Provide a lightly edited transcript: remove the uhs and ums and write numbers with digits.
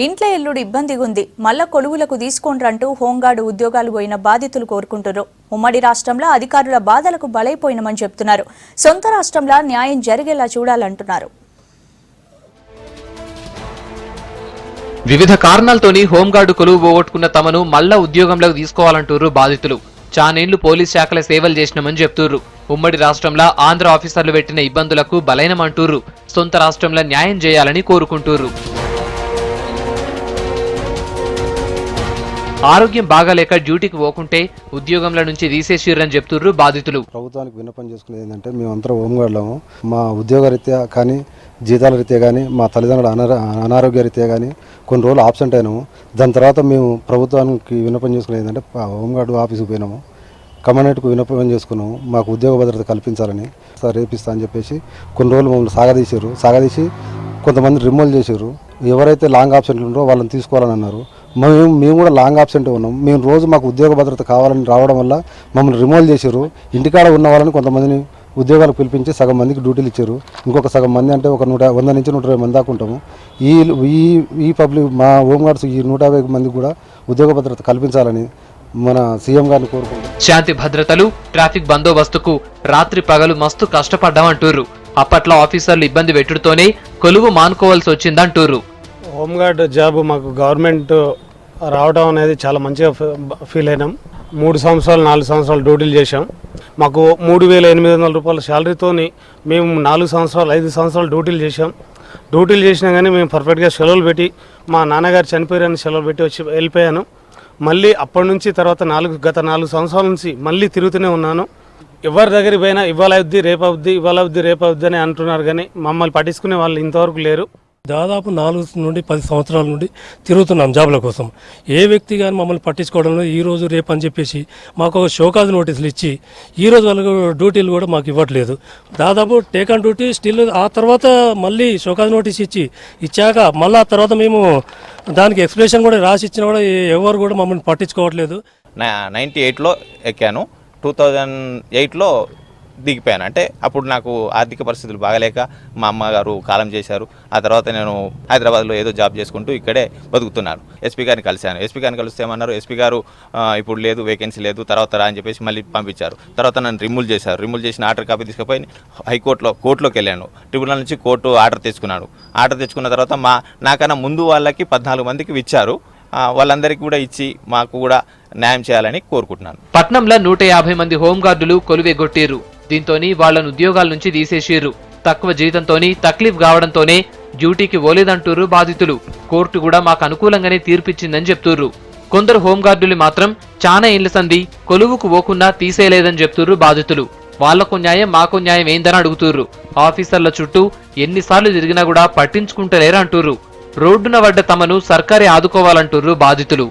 ఇంట్లో ఎల్లుడు ఇబ్బందిగా ఉంది, మళ్ళా కొలువులకు తీసుకోండ్రంటూ హోంగార్డు ఉద్యోగాలు పోయిన బాధితులు కోరుకుంటున్నారు. ఉమ్మడి రాష్ట్రంలో అధికారుల బాధలకు బలైపోయినమని చెప్తున్నారు. సొంత రాష్ట్రంలో న్యాయం జరిగేలా చూడాలంటున్నారు. వివిధ కారణాలతోని హోంగార్డు కొలువు పోగొట్టుకున్న తమను మళ్ళా ఉద్యోగంలోకి తీసుకోవాలంటూరు బాధితులు. చానేళ్లు పోలీస్ శాఖల సేవలు చేసినామని చెప్తుర్రు. ఉమ్మడి రాష్ట్రంలో ఆంధ్ర ఆఫీసర్లు పెట్టిన ఇబ్బందులకు బలైనమంటూరు. సొంత రాష్ట్రంలో న్యాయం చేయాలని కోరుకుంటూరు. ఆరోగ్యం బాగాలేక డ్యూటీకి పోకుంటే ఉద్యోగంలో నుంచి తీసేసిర్రని చెప్తుర్రు బాధితులు. ప్రభుత్వానికి విన్నపం చేసుకునేది ఏంటంటే మేమంతా హోంగార్డులము, మా ఉద్యోగ రీత్యా కానీ జీతాల రీత్యా కానీ మా తల్లిదండ్రుల అనారోగ్య రీత్యా కానీ కొన్ని రోజులు ఆబ్సెంట్ అయినాము. దాని తర్వాత మేము ప్రభుత్వానికి విన్నపం చేసుకునేది ఏంటంటే హోంగార్డు ఆఫీస్కి పోయినాము, కమాండెంట్కు విన్నపం చేసుకున్నాము, మాకు ఉద్యోగ భద్రత కల్పించాలని. రేపిస్తా అని చెప్పేసి కొన్ని రోజులు మమ్మల్ని సాగదీసి కొంతమంది రిమూవ్ చేశారు. ఎవరైతే లాంగ్ ఆబ్సెంట్లు ఉన్నారో వాళ్ళని తీసుకోవాలని అన్నారు. మేము కూడా లాంగ్ ఆబ్సెంట్ ఉన్నాం. మేము రోజు మాకు ఉద్యోగ భద్రత కావాలని రావడం వల్ల మమ్మల్ని రిమూవ్ చేశారు. ఇంటికాడ ఉన్న వాళ్ళని కొంతమందిని ఉద్యోగాలకు పిలిపించి సగం మందికి డ్యూటీలు ఇచ్చారు. ఇంకొక సగం మంది అంటే ఒక 100 నుంచి 120 మంది దాకా ఉంటాము. ఈ పబ్లిక్ మా హోంగార్డ్స్ ఈ 150 మందికి కూడా ఉద్యోగ భద్రత కల్పించాలని మన సీఎం గారిని కోరుకుంటున్నాం. శాంతి భద్రతలు, ట్రాఫిక్ బందోబస్తుకు రాత్రి పగలు మస్తు కష్టపడ్డామంటూరు. అప్పట్లో ఆఫీసర్లు ఇబ్బంది పెట్టుడుతోనే కొలువు మానుకోవాల్సి వచ్చిందంటూరు. హోంగార్డ్ జాబ్ మాకు గవర్నమెంట్ రావడం అనేది చాలా మంచిగా ఫీల్ అయినాం. 3 సంవత్సరాలు 4 సంవత్సరాలు డ్యూటీలు చేశాం. మాకు 3800 రూపాయల శాలరీతోని మేము 4 సంవత్సరాలు 5 సంవత్సరాలు డ్యూటీలు చేశాం. డ్యూటీలు చేసినా కానీ మేము పర్ఫెక్ట్గా సెలవులు పెట్టి, మా నాన్నగారు చనిపోయారని సెలవులు పెట్టి వచ్చి వెళ్ళిపోయాను. మళ్ళీ అప్పటి నుంచి తర్వాత గత 4 సంవత్సరాల నుంచి మళ్ళీ తిరుగుతూనే ఉన్నాను. ఎవరి దగ్గరికి పోయినా ఇవాళ అవుద్ది రేపు అవుద్ది అని అంటున్నారు, కానీ మమ్మల్ని పట్టించుకునే వాళ్ళు ఇంతవరకు లేరు. దాదాపు 4 నుండి 10 సంవత్సరాల నుండి తిరుగుతున్నాం జాబ్ల కోసం. ఏ వ్యక్తి కానీ మమ్మల్ని పట్టించుకోవడంలో ఈ రోజు రేపు అని చెప్పేసి మాకు ఒక షోకాజ్ నోటీసులు ఇచ్చి ఈ రోజు వాళ్ళకు డ్యూటీలు కూడా మాకు ఇవ్వట్లేదు. దాదాపు టేక్ ఆన్ డ్యూటీ స్టిల్, ఆ తర్వాత మళ్ళీ షోకాజ్ నోటీస్ ఇచ్చాక మళ్ళీ ఆ తర్వాత మేము దానికి ఎక్స్ప్లెనేషన్ కూడా రాసి ఇచ్చినా కూడా ఎవరు కూడా మమ్మల్ని పట్టించుకోవట్లేదు. 98లో ఎక్కాను, 2008లో దిగిపోయాను. అంటే అప్పుడు నాకు ఆర్థిక పరిస్థితులు బాగలేక మా అమ్మగారు కాలం చేశారు. ఆ తర్వాత నేను హైదరాబాద్లో ఏదో జాబ్ చేసుకుంటూ ఇక్కడే బతుకుతున్నాను. ఎస్పీ గారిని కలిశాను. ఎస్పీ గారిని కలిస్తే ఏమన్నారు, ఎస్పీ గారు ఇప్పుడు లేదు, వేకెన్సీ లేదు, తర్వాత రా అని చెప్పేసి మళ్ళీ పంపించారు. తర్వాత నన్ను రిమూవ్ చేశారు. రిమూవ్ చేసిన ఆర్డర్ కాపీ తీసుకుపోయి కోర్టులోకి వెళ్ళాను. ట్రిబ్యునల్ నుంచి కోర్టు ఆర్డర్ తెచ్చుకున్నాను. ఆర్డర్ తెచ్చుకున్న తర్వాత నాకన్నా ముందు వాళ్ళకి 14 మందికి ఇచ్చారు. వాళ్ళందరికీ కూడా ఇచ్చి మాకు కూడా న్యాయం చేయాలని కోరుకుంటున్నాను. పట్నంలో 150 మంది హోంగార్డులు కొలువెగొట్టారు. దీంతోని వాళ్లను ఉద్యోగాల నుంచి తీసేసిర్రు. తక్కువ జీతంతోని తక్లీఫ్ కావడంతోనే డ్యూటీకి పోలేదంటూరు బాధితులు. కోర్టు కూడా మాకు అనుకూలంగానే తీర్పిచ్చిందని చెప్తుర్రు. కొందరు హోంగార్డులు మాత్రం చానా ఇండ్ల సంధి కొలువుకు పోకున్నా తీసేయలేదని చెప్తుర్రు బాధితులు. వాళ్లకు న్యాయం మాకు న్యాయం ఏందని అడుగుతుర్రు. ఆఫీసర్ల చుట్టూ ఎన్నిసార్లు తిరిగినా కూడా పట్టించుకుంటలేరంటూరు. రోడ్డున పడ్డ తమను సర్కారే ఆదుకోవాలంటూర్రు బాధితులు.